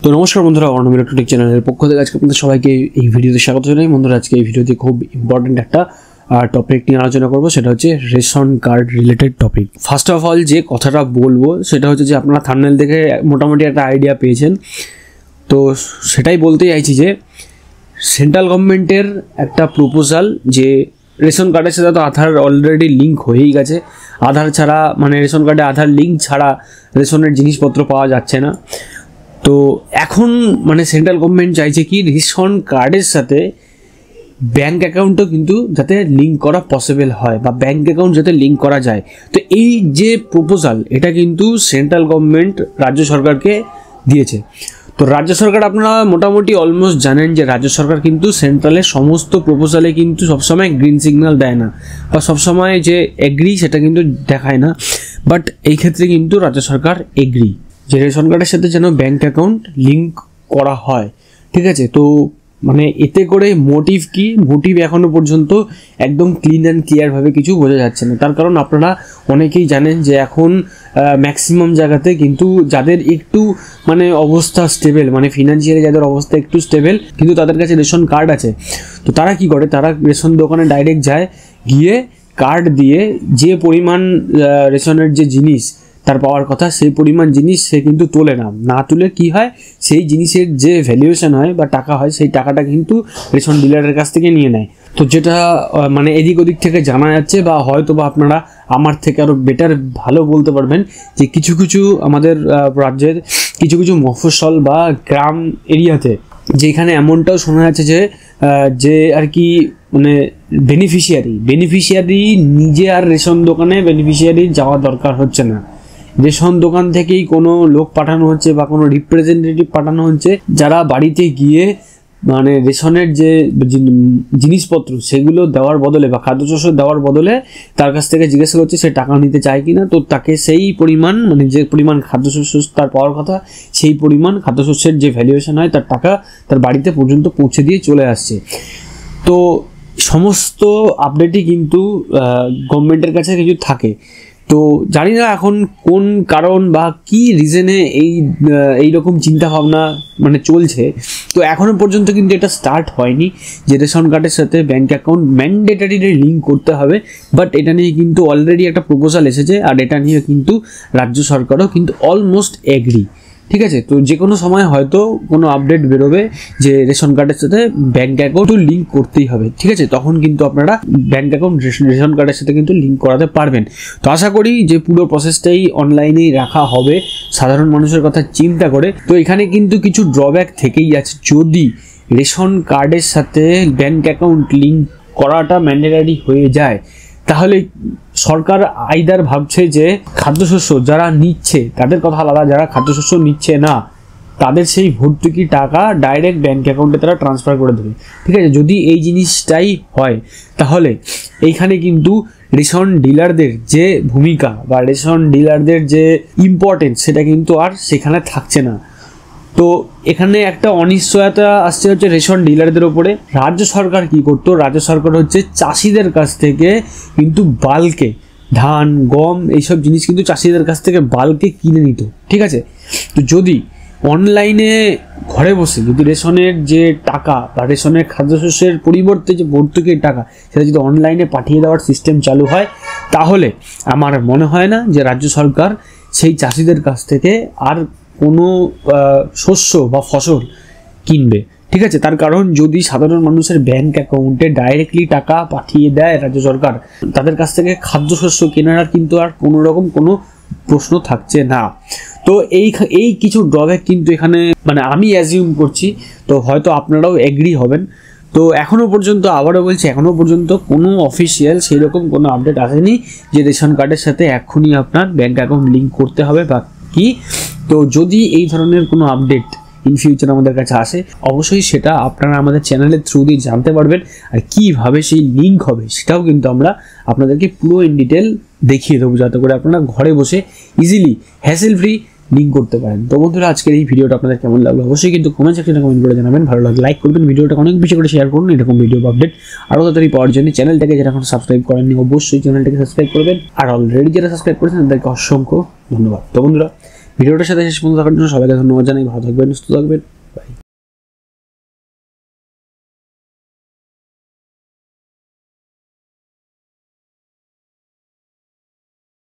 তো নমস্কার বন্ধুরা, অর্ণব ইলেকট্রনিক চ্যানেলের পক্ষ থেকে আজকে আপনাদের সবাইকে এই ভিডিওতে স্বাগত জানাই। বন্ধুরা, আজকে এই ভিডিওতে খুব ইম্পর্টেন্ট একটা টপিক নিয়ে আলোচনা করবো, সেটা হচ্ছে ration card related topic. First of all যে কথাটা বলবো সেটা হচ্ছে যে আপনারা থাম্বনেল দেখে মোটামুটি একটা আইডিয়া পেয়েছেন। তো সেটাই বলতে চাইছি যে সেন্ট্রাল গভর্নমেন্টের একটা প্রপোজাল, যে রেশন কার্ডের সাথে তো আধার অলরেডি লিঙ্ক হয়েই গেছে। আধার ছাড়া মানে রেশন কার্ডে আধার লিঙ্ক ছাড়া রেশনের জিনিসপত্র পাওয়া যাচ্ছে না। তো এখন মানে সেন্ট্রাল গভর্নমেন্ট চাইছে কি রেশন কার্ডের সাথে ব্যাঙ্ক অ্যাকাউন্টও কিন্তু যাতে লিঙ্ক করা পসিবল হয়, বা ব্যাঙ্ক অ্যাকাউন্ট যাতে লিঙ্ক করা যায়। তো এই যে প্রপোজাল, এটা কিন্তু সেন্ট্রাল গভর্নমেন্ট রাজ্য সরকারকে দিয়েছে। তো রাজ্য সরকার, আপনারা মোটামুটি অলমোস্ট জানেন যে রাজ্য সরকার কিন্তু সেন্ট্রালের সমস্ত প্রপোজালে কিন্তু সবসময় গ্রিন সিগন্যাল দেয় না, বা সবসময় যে এগ্রি সেটা কিন্তু দেখায় না। বাট এই ক্ষেত্রে কিন্তু রাজ্য সরকার এগ্রি যে রেশন কার্ডের সাথে যেন ব্যাঙ্ক অ্যাকাউন্ট লিঙ্ক করা হয়। ঠিক আছে, তো মানে এতে করে মোটিভ এখনো পর্যন্ত একদম ক্লিন অ্যান্ড ক্লিয়ারভাবে কিছু বোঝা যাচ্ছে না। তার কারণ আপনারা অনেকেই জানেন যে এখন ম্যাক্সিমাম জায়গাতে কিন্তু যাদের একটু মানে অবস্থা স্টেবল, মানে ফিনান্সিয়ালি যাদের অবস্থা একটু স্টেবল, কিন্তু তাদের কাছে রেশন কার্ড আছে, তো তারা কি করে, তারা রেশন দোকানে ডাইরেক্ট যায়, গিয়ে কার্ড দিয়ে যে পরিমাণ রেশনের যে জিনিস তার পাওয়ার কথা সেই পরিমাণ জিনিস সে কিন্তু তোলে না তুলে কি হয়, সেই জিনিসের যে ভ্যালুয়েশন হয় বা টাকা হয়, সেই টাকাটা কিন্তু রেশন ডিলারের কাছ থেকে নিয়ে নেয়। তো যেটা মানে এদিক ওদিক থেকে জানা যাচ্ছে, বা হয়তো বা আপনারা আমার থেকে আরও বেটার ভালো বলতে পারবেন, যে কিছু কিছু আমাদের রাজ্যের কিছু কিছু মফস্বল বা গ্রাম এরিয়াতে যেখানে এমনটাও শোনা যাচ্ছে যে আর কি মানে বেনিফিশিয়ারি নিজে আর রেশন দোকানে বেনিফিশিয়ারি যাওয়া দরকার হচ্ছে না। রেশন দোকান থেকেই কোনো লোক পাঠানো হচ্ছে বা কোনো রিপ্রেজেন্টেটিভ পাঠানো হচ্ছে, যারা বাড়িতে গিয়ে মানে রেশনের যে জিনিসপত্র সেগুলো দেওয়ার বদলে বা খাদ্যশস্য দেওয়ার বদলে তার কাছ থেকে জিজ্ঞাসা করছে সে টাকা নিতে চায় কিনা। তো তাকে সেই পরিমাণ মানে যে পরিমাণ খাদ্যশস্য তার পাওয়ার কথা, সেই পরিমাণ খাদ্যশস্যের যে ভ্যালুয়েশন হয় তার টাকা তার বাড়িতে পর্যন্ত পৌঁছে দিয়ে চলে আসছে। তো সমস্ত আপডেটই কিন্তু গভর্নমেন্টের কাছে কিছু থাকে। তো জানি না এখন কোন কারণ বা কি রিজনে এই রকম চিন্তাভাবনা মানে চলছে। তো এখনও পর্যন্ত কিন্তু এটা স্টার্ট হয়নি যে রেশন কার্ডের সাথে ব্যাঙ্ক অ্যাকাউন্ট ম্যান্ডেটারি লিঙ্ক করতে হবে। বাট এটা নিয়ে কিন্তু অলরেডি একটা প্রপোজাল এসেছে, আর এটা নিয়ে কিন্তু রাজ্য সরকারও কিন্তু অলমোস্ট এগ্রি। ঠিক আছে, তো যে কোনো সময় হয়তো কোনো আপডেট বেরোবে যে রেশন কার্ডের সাথে ব্যাঙ্ক অ্যাকাউন্টও লিঙ্ক করতেই হবে। ঠিক আছে, তখন কিন্তু আপনারা ব্যাঙ্ক অ্যাকাউন্ট রেশন কার্ডের সাথে কিন্তু লিঙ্ক করাতে পারবেন। তো আশা করি যে পুরো প্রসেসটাই অনলাইনেই রাখা হবে সাধারণ মানুষের কথা চিন্তা করে। তো এখানে কিন্তু কিছু ড্রব্যাক থেকেই আছে। যদি রেশন কার্ডের সাথে ব্যাঙ্ক অ্যাকাউন্ট লিঙ্ক করাটা ম্যান্ডেটারি হয়ে যায়, তাহলে সরকার আইদার ভাবছে যে খাদ্যশস্য যারা নিচ্ছে তাদের কথা আলাদা, যারা খাদ্যশস্য নিচ্ছে না তাদের সেই ভর্তুকি টাকা ডাইরেক্ট ব্যাঙ্ক অ্যাকাউন্টে তারা ট্রান্সফার করে দেবে। ঠিক আছে, যদি এই জিনিসটাই হয় তাহলে এইখানে কিন্তু রেশন ডিলারদের যে ভূমিকা বা রেশন ডিলারদের যে ইম্পর্টেন্স সেটা কিন্তু আর সেখানে থাকছে না। তো এখানে একটা অনিশ্চয়তা আসছে হচ্ছে রেশন ডিলারদের ওপরে। রাজ্য সরকার কি করতো, রাজ্য সরকার হচ্ছে চাষিদের কাছ থেকে কিন্তু বাল্কে ধান গম এইসব জিনিস কিন্তু চাষিদের কাছ থেকে বাল্কে কিনে নিত। ঠিক আছে, তো যদি অনলাইনে ঘরে বসে যদি রেশনের যে টাকা বা রেশনের খাদ্যশস্যের পরিবর্তে যে ভর্তুকির টাকা সেটা যদি অনলাইনে পাঠিয়ে দেওয়ার সিস্টেম চালু হয়, তাহলে আমার মনে হয় না যে রাজ্য সরকার সেই চাষিদের কাছ থেকে আর কোনো শস্য বা ফসল কিনবে। ঠিক আছে, তার কারণ যদি সাধারণ মানুষের ব্যাঙ্ক অ্যাকাউন্টে ডাইরেক্টলি টাকা পাঠিয়ে দেয় রাজ্য সরকার, তাদের কাছ থেকে খাদ্যশস্য কেনার কিন্তু আর কোনো রকম কোনো প্রশ্ন থাকছে না। তো এই কিছু ড্রব্যাক কিন্তু এখানে মানে আমি অ্যাজিউম করছি, তো হয়তো আপনারাও এগ্রি হবেন। তো এখনও পর্যন্ত আবারও বলছি, এখনও পর্যন্ত কোনো অফিসিয়াল সেই রকম কোনো আপডেট আসেনি যে রেশন কার্ডের সাথে এক্ষুনি আপনার ব্যাঙ্ক অ্যাকাউন্ট লিঙ্ক করতে হবে বা কি। তো যদি এই ধরনের কোনো আপডেট ইন ফিউচার আমাদের কাছে আসে, অবশ্যই সেটা আপনারা আমাদের চ্যানেলের থ্রু দিয়ে জানতে পারবেন। আর কীভাবে সেই লিঙ্ক হবে সেটাও কিন্তু আমরা আপনাদেরকে পুরো ইন ডিটেল দেখিয়ে দেবো, যাতে করে আপনারা ঘরে বসে ইজিলি হ্যাসেল ফ্রি লিঙ্ক করতে পারেন। তো বন্ধুরা, আজকের এই ভিডিওটা আপনাদের কেমন লাগলো অবশ্যই কিন্তু কমেন্ট সেকশনে কমেন্ট করে জানাবেন। ভালো লাগলে লাইক করবেন, ভিডিওটা অনেক বেশি করে শেয়ার করুন। এরকম ভিডিও আপডেট আরও তাড়াতাড়ি পাওয়ার জন্য চ্যানেলটাকে যারা এখন সাবস্ক্রাইব করেননি অবশ্যই চ্যানেলটাকে সাবস্ক্রাইব করবেন, আর অলরেডি যারা সাবস্ক্রাইব করেছেন তাদেরকে অসংখ্য ধন্যবাদ। তো বন্ধুরা, ভিডিওটার সাথে শেষ পর্যন্ত থাকার জন্য সবাইকে ধন্যবাদ জানাই। ভালো থাকবেন, সুস্থ থাকবেন।